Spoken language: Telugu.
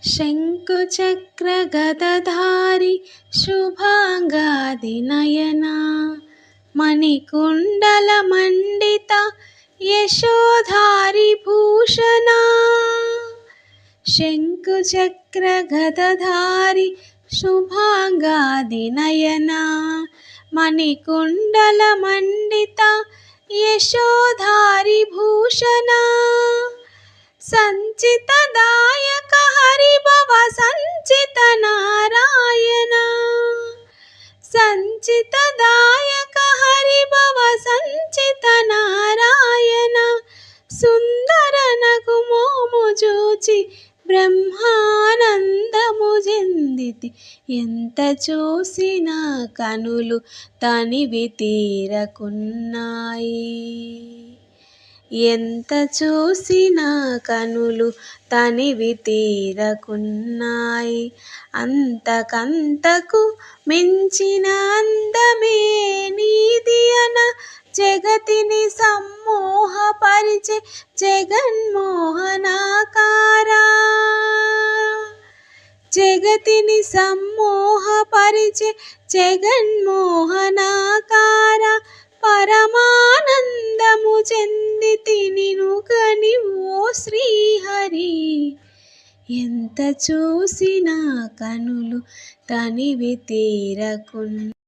శంకుచక్రగదధారి శుభాంగాదినయనా మణికుండల మండిత యశోధారి భూషణా శంకుచక్రగదధారి శుభాంగాదినయనా మణికుండల మండిత యశోధారి భూషణా సంచితదాయక హరిభవ సంచిత నారాయణ సంచితదాయక హరిభవ సంచిత నారాయణ సుందర నగుమోము జూచి బ్రహ్మానందము చెందితి ఎంత చూసినా కనులు తనివి తీరకున్నాయి ఎంత చూసినా కనులు తనివి తీరకున్నాయి అంతకంతకు మించిన అందమే నీది అన జగతిని సమ్మోహపరిచే జగన్మోహనాకారా జగతిని సమ్మోహపరిచే జగన్మోహనాకారా పరమానందము చెందితి నిను కని ఓ శ్రీహరి ఎంత చూసినా కనులు తనివి తీరకున్నా